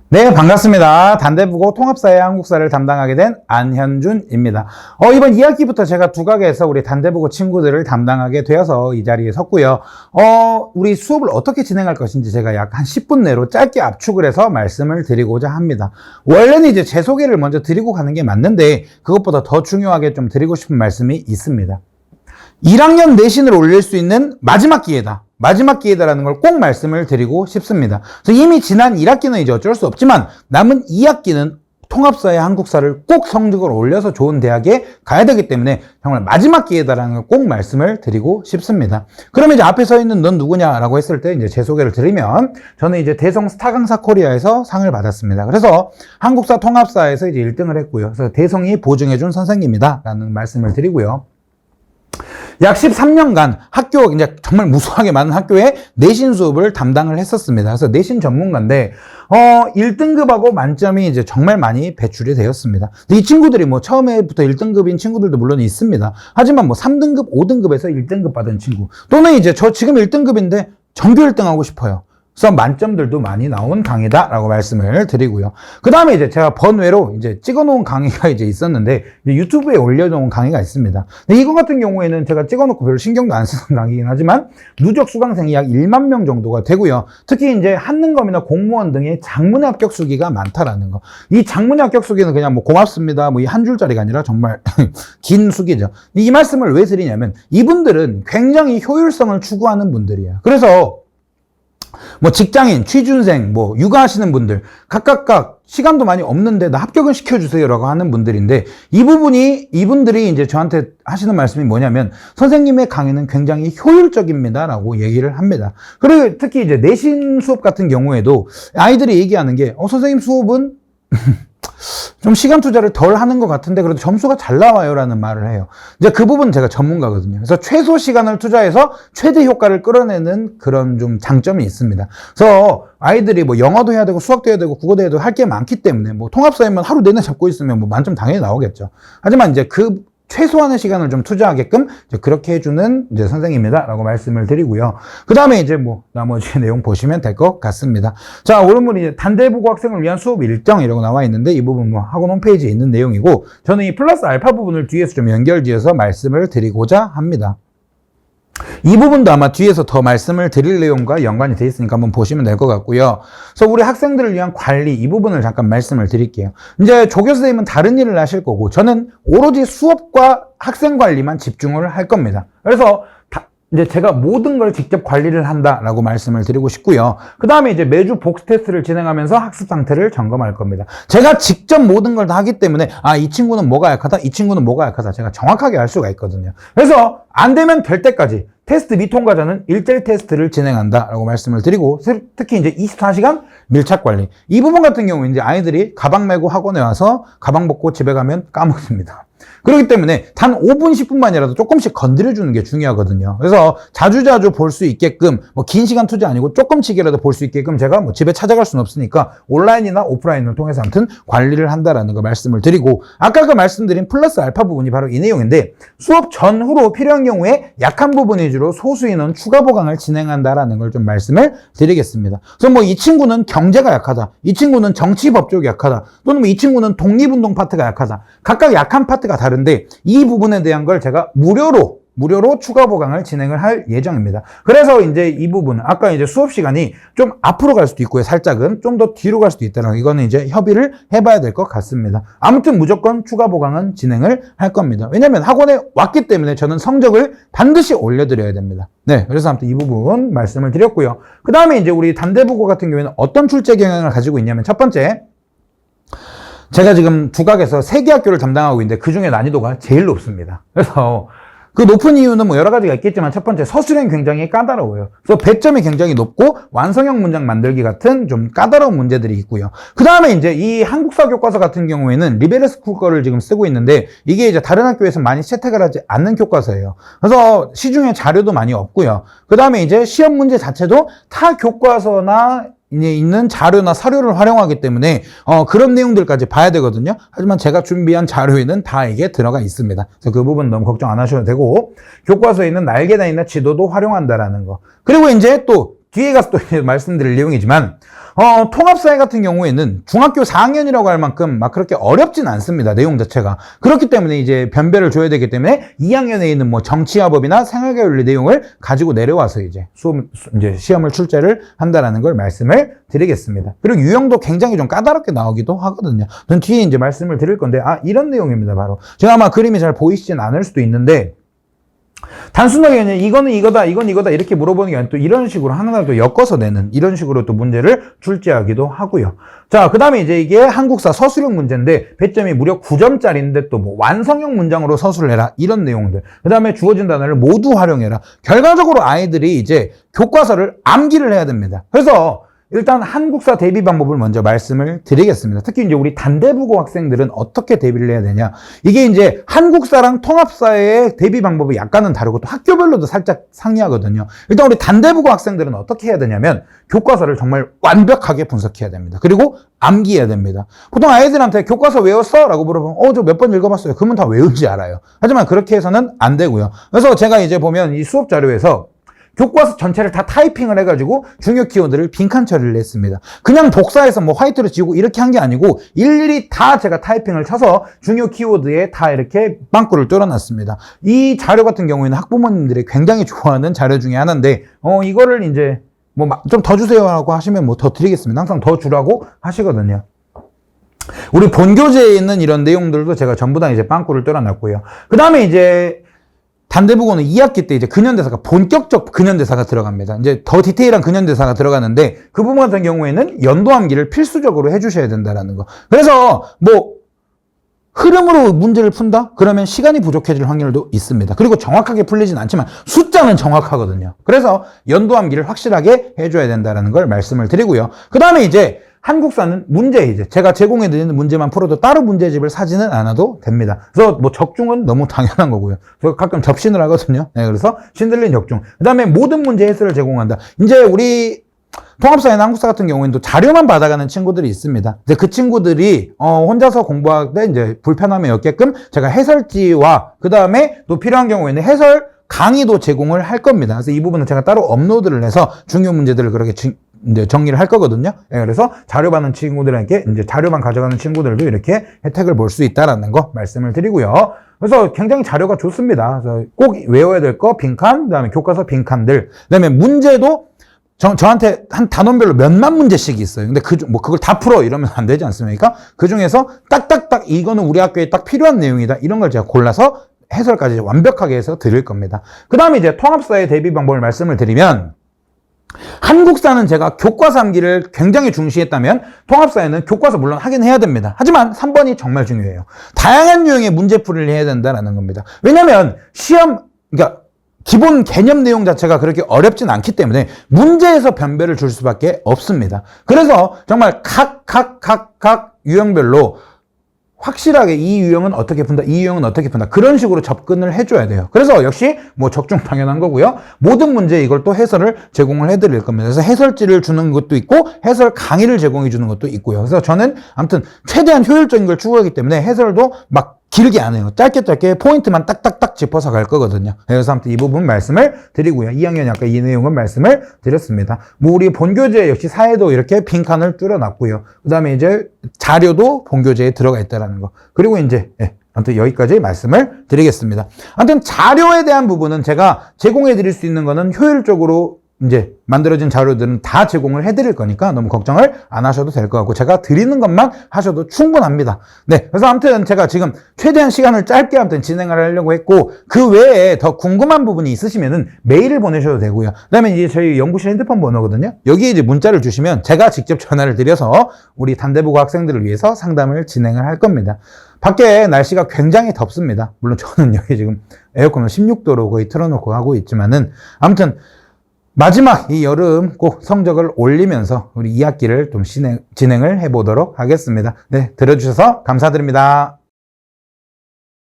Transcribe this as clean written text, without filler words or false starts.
네, 반갑습니다. 단대부고 통합사회 한국사를 담당하게 된 안현준입니다. 이번 2학기부터 제가 두각에서 우리 단대부고 친구들을 담당하게 되어서 이 자리에 섰고요. 우리 수업을 어떻게 진행할 것인지 제가 약 한 10분 내로 짧게 압축을 해서 말씀을 드리고자 합니다. 원래는 이제 제 소개를 먼저 드리고 가는 게 맞는데 그것보다 더 중요하게 좀 드리고 싶은 말씀이 있습니다. 1학년 내신을 올릴 수 있는 마지막 기회다. 마지막 기회다라는 걸 꼭 말씀을 드리고 싶습니다. 그래서 이미 지난 1학기는 이제 어쩔 수 없지만 남은 2학기는 통합사회 한국사를 꼭 성적을 올려서 좋은 대학에 가야 되기 때문에 정말 마지막 기회다라는 걸 꼭 말씀을 드리고 싶습니다. 그러면 이제 앞에 서 있는 넌 누구냐라고 했을 때 이제 제 소개를 드리면 저는 이제 대성 스타 강사 코리아에서 상을 받았습니다. 그래서 한국사 통합사에서 이제 1등을 했고요. 그래서 대성이 보증해준 선생님이다라는 말씀을 드리고요. 약 13년간 학교, 이제 정말 무수하게 많은 학교에 내신 수업을 담당을 했었습니다. 그래서 내신 전문가인데, 1등급하고 만점이 이제 정말 많이 배출이 되었습니다. 이 친구들이 뭐 처음에부터 1등급인 친구들도 물론 있습니다. 하지만 뭐 3등급, 5등급에서 1등급 받은 친구, 또는 이제 저 지금 1등급인데 전교 1등 하고 싶어요. 그래서 만점들도 많이 나온 강의다라고 말씀을 드리고요. 그 다음에 이제 제가 번외로 이제 찍어놓은 강의가 이제 있었는데 유튜브에 올려놓은 강의가 있습니다. 근데 이거 같은 경우에는 제가 찍어놓고 별로 신경도 안 쓰는 강의긴 하지만 누적 수강생이 약 1만 명 정도가 되고요. 특히 이제 한능검이나 공무원 등의 장문의 합격 수기가 많다라는 거. 이 장문의 합격 수기는 그냥 뭐 고맙습니다 뭐 이 한 줄짜리가 아니라 정말 긴 수기죠. 이 말씀을 왜 드리냐면 이분들은 굉장히 효율성을 추구하는 분들이에요. 그래서 뭐 직장인, 취준생, 뭐 육아하시는 분들 각각 시간도 많이 없는데 나 합격은 시켜주세요라고 하는 분들인데 이분들이 이제 저한테 하시는 말씀이 뭐냐면 선생님의 강의는 굉장히 효율적입니다라고 얘기를 합니다. 그리고 특히 이제 내신 수업 같은 경우에도 아이들이 얘기하는 게 선생님 수업은 좀 시간 투자를 덜 하는 것 같은데 그래도 점수가 잘 나와요라는 말을 해요. 이제 그 부분은 제가 전문가거든요. 그래서 최소 시간을 투자해서 최대 효과를 끌어내는 그런 좀 장점이 있습니다. 그래서 아이들이 뭐 영어도 해야 되고 수학도 해야 되고 국어도 해야 되고 할 게 많기 때문에 뭐 통합사회만 하루 내내 잡고 있으면 뭐 만점 당연히 나오겠죠. 하지만 이제 그 최소한의 시간을 좀 투자하게끔 이제 그렇게 해주는 이제 선생님이다라고 말씀을 드리고요. 그 다음에 이제 뭐 나머지 내용 보시면 될 것 같습니다. 자, 오른쪽은 이제 단대부고 학생을 위한 수업 일정이라고 나와 있는데 이 부분 뭐 학원 홈페이지에 있는 내용이고 저는 이 플러스 알파 부분을 뒤에서 좀 연결지어서 말씀을 드리고자 합니다. 이 부분도 아마 뒤에서 더 말씀을 드릴 내용과 연관이 되어 있으니까 한번 보시면 될 것 같고요. 그래서 우리 학생들을 위한 관리 이 부분을 잠깐 말씀을 드릴게요. 이제 조교 선생님은 다른 일을 하실 거고 저는 오로지 수업과 학생 관리만 집중을 할 겁니다. 그래서 이제 제가 모든 걸 직접 관리를 한다라고 말씀을 드리고 싶고요. 그 다음에 이제 매주 복습 테스트를 진행하면서 학습 상태를 점검할 겁니다. 제가 직접 모든 걸 다 하기 때문에 이 친구는 뭐가 약하다, 이 친구는 뭐가 약하다 제가 정확하게 알 수가 있거든요. 그래서 안 되면 될 때까지 테스트 미통과자는 1대1 테스트를 진행한다라고 말씀을 드리고 특히 이제 24시간 밀착 관리 이 부분 같은 경우는 이제 아이들이 가방 메고 학원에 와서 가방 벗고 집에 가면 까먹습니다. 그렇기 때문에 단 5분, 10분만이라도 조금씩 건드려주는 게 중요하거든요. 그래서 자주자주 볼 수 있게끔, 뭐 긴 시간 투자 아니고 조금씩이라도 볼 수 있게끔 제가 뭐 집에 찾아갈 수는 없으니까 온라인이나 오프라인을 통해서 아무튼 관리를 한다라는 거 말씀을 드리고 아까 그 말씀드린 플러스 알파 부분이 바로 이 내용인데 수업 전후로 필요한 경우에 약한 부분 위주로 소수 인원 추가 보강을 진행한다라는 걸 좀 말씀을 드리겠습니다. 그래서 뭐 이 친구는 경제가 약하다, 이 친구는 정치법 쪽이 약하다, 또는 뭐 이 친구는 독립운동 파트가 약하다. 각각 약한 파트가 다른데 이 부분에 대한 걸 제가 무료로 추가 보강을 진행을 할 예정입니다. 그래서 이제 이 부분은 아까 이제 수업 시간이 좀 앞으로 갈 수도 있고요. 살짝은 좀 더 뒤로 갈 수도 있다는 이거는 이제 협의를 해봐야 될 것 같습니다. 아무튼 무조건 추가 보강은 진행을 할 겁니다. 왜냐하면 학원에 왔기 때문에 저는 성적을 반드시 올려드려야 됩니다. 네, 그래서 아무튼 이 부분 말씀을 드렸고요. 그 다음에 이제 우리 단대부고 같은 경우에는 어떤 출제 경향을 가지고 있냐면 첫 번째 제가 지금 두각에서 3개 학교를 담당하고 있는데 그 중에 난이도가 제일 높습니다. 그래서 그 높은 이유는 뭐 여러 가지가 있겠지만 첫 번째 서술형이 굉장히 까다로워요. 그래서 배점이 굉장히 높고 완성형 문장 만들기 같은 좀 까다로운 문제들이 있고요. 그 다음에 이제 이 한국사 교과서 같은 경우에는 리베르 스쿨 거를 지금 쓰고 있는데 이게 이제 다른 학교에서 많이 채택을 하지 않는 교과서예요. 그래서 시중에 자료도 많이 없고요. 그 다음에 이제 시험 문제 자체도 타 교과서나 있는 자료나 사료를 활용하기 때문에 그런 내용들까지 봐야 되거든요. 하지만 제가 준비한 자료에는 다 이게 들어가 있습니다. 그래서 그 부분 너무 걱정 안 하셔도 되고 교과서에 있는 날개단이나 지도도 활용한다라는 거. 그리고 이제 또 뒤에 가서 또 이제 말씀드릴 내용이지만, 통합사회 같은 경우에는 중학교 4학년이라고 할 만큼 막 그렇게 어렵진 않습니다. 내용 자체가. 그렇기 때문에 이제 변별을 줘야 되기 때문에 2학년에 있는 뭐 정치화법이나 생활계윤리 내용을 가지고 내려와서 이제 시험을 출제를 한다라는 걸 말씀을 드리겠습니다. 그리고 유형도 굉장히 좀 까다롭게 나오기도 하거든요. 전 뒤에 이제 말씀을 드릴 건데, 이런 내용입니다. 바로. 제가 아마 그림이 잘 보이시진 않을 수도 있는데, 단순하게 그냥 이거는 이거다, 이건 이거다 이렇게 물어보는 게 아니라 또 이런 식으로 하나를 또 엮어서 내는 이런 식으로 또 문제를 출제하기도 하고요. 자, 그 다음에 이제 이게 한국사 서술형 문제인데 배점이 무려 9점짜리인데 또 뭐 완성형 문장으로 서술을 해라 이런 내용들. 그 다음에 주어진 단어를 모두 활용해라. 결과적으로 아이들이 이제 교과서를 암기를 해야 됩니다. 그래서 일단 한국사 대비 방법을 먼저 말씀을 드리겠습니다. 특히 이제 우리 단대부고 학생들은 어떻게 대비를 해야 되냐. 이게 이제 한국사랑 통합사의 대비 방법이 약간은 다르고 또 학교별로도 살짝 상이하거든요. 일단 우리 단대부고 학생들은 어떻게 해야 되냐면 교과서를 정말 완벽하게 분석해야 됩니다. 그리고 암기해야 됩니다. 보통 아이들한테 교과서 외웠어? 라고 물어보면 저 몇 번 읽어봤어요. 그러면 다 외운지 알아요. 하지만 그렇게 해서는 안 되고요. 그래서 제가 이제 보면 이 수업 자료에서 교과서 전체를 다 타이핑을 해가지고 중요 키워드를 빈칸 처리를 했습니다. 그냥 복사해서 뭐 화이트로 지우고 이렇게 한 게 아니고 일일이 다 제가 타이핑을 쳐서 중요 키워드에 다 이렇게 빵꾸를 뚫어놨습니다. 이 자료 같은 경우에는 학부모님들이 굉장히 좋아하는 자료 중에 하나인데 이거를 이제 뭐 좀 더 주세요라고 하시면 뭐 더 드리겠습니다. 항상 더 주라고 하시거든요. 우리 본교재에 있는 이런 내용들도 제가 전부 다 이제 빵꾸를 뚫어놨고요. 그 다음에 이제 단대부고는 2학기 때 이제 근현대사가 본격적 근현대사가 들어갑니다. 이제 더 디테일한 근현대사가 들어가는데 그 부분 같은 경우에는 연도암기를 필수적으로 해주셔야 된다라는 거. 그래서 뭐 흐름으로 문제를 푼다? 그러면 시간이 부족해질 확률도 있습니다. 그리고 정확하게 풀리진 않지만 숫자는 정확하거든요. 그래서 연도암기를 확실하게 해줘야 된다라는 걸 말씀을 드리고요. 그 다음에 이제 한국사는 문제 제가 제공해드리는 문제만 풀어도 따로 문제집을 사지는 않아도 됩니다. 그래서 뭐 적중은 너무 당연한 거고요. 저 가끔 접신을 하거든요. 네, 그래서 신들린 적중. 그 다음에 모든 문제 해설을 제공한다. 이제 우리 통합사회나 한국사 같은 경우에는 또 자료만 받아가는 친구들이 있습니다. 이제 그 친구들이 혼자서 공부할 때 이제 불편함이 없게끔 제가 해설지와 그 다음에 또 필요한 경우에는 해설 강의도 제공을 할 겁니다. 그래서 이 부분은 제가 따로 업로드를 해서 중요 문제들을 그렇게 이제 정리를 할 거거든요. 네, 그래서 자료 받는 친구들에게 이제 자료만 가져가는 친구들도 이렇게 혜택을 볼 수 있다라는 거 말씀을 드리고요. 그래서 굉장히 자료가 좋습니다. 그래서 꼭 외워야 될 거 빈칸, 그다음에 교과서 빈칸들, 그다음에 문제도 저한테 한 단원별로 몇만 문제씩 있어요. 근데 그걸 다 풀어 이러면 안 되지 않습니까? 그 중에서 딱딱딱 이거는 우리 학교에 딱 필요한 내용이다. 이런 걸 제가 골라서 해설까지 완벽하게 해서 드릴 겁니다. 그 다음에 이제 통합사의 대비 방법을 말씀을 드리면 한국사는 제가 교과서 암기를 굉장히 중시했다면 통합사에는 교과서 물론 하긴 해야 됩니다. 하지만 3번이 정말 중요해요. 다양한 유형의 문제풀이를 해야 된다는 겁니다. 왜냐하면 그러니까 기본 개념 내용 자체가 그렇게 어렵진 않기 때문에 문제에서 변별을 줄 수밖에 없습니다. 그래서 정말 각 유형별로 확실하게 이 유형은 어떻게 푼다, 이 유형은 어떻게 푼다. 그런 식으로 접근을 해줘야 돼요. 그래서 역시 뭐 적중 당연한 거고요. 모든 문제 이걸 또 해설을 제공을 해드릴 겁니다. 그래서 해설지를 주는 것도 있고 해설 강의를 제공해 주는 것도 있고요. 그래서 저는 아무튼 최대한 효율적인 걸 추구하기 때문에 해설도 막 길게 안 해요. 짧게 포인트만 딱딱딱 짚어서 갈 거거든요. 그래서 아무튼 이 부분 말씀을 드리고요. 2학년이 아까 이 내용은 말씀을 드렸습니다. 뭐 우리 본교재 역시 사회도 이렇게 빈칸을 뚫어놨고요. 그 다음에 이제 자료도 본교재에 들어가 있다라는 거. 그리고 이제 아무튼 여기까지 말씀을 드리겠습니다. 아무튼 자료에 대한 부분은 제가 제공해 드릴 수 있는 거는 효율적으로 이제 만들어진 자료들은 다 제공을 해드릴 거니까 너무 걱정을 안 하셔도 될 것 같고 제가 드리는 것만 하셔도 충분합니다. 네, 그래서 아무튼 제가 지금 최대한 시간을 짧게 아무튼 진행을 하려고 했고 그 외에 더 궁금한 부분이 있으시면은 메일을 보내셔도 되고요. 그다음에 이제 저희 연구실 핸드폰 번호거든요. 여기에 이제 문자를 주시면 제가 직접 전화를 드려서 우리 단대부고 학생들을 위해서 상담을 진행을 할 겁니다. 밖에 날씨가 굉장히 덥습니다. 물론 저는 여기 지금 에어컨을 16도로 거의 틀어놓고 하고 있지만은 아무튼 마지막 이 여름 꼭 성적을 올리면서 우리 2학기를 좀 진행을 해보도록 하겠습니다. 네, 들어주셔서 감사드립니다.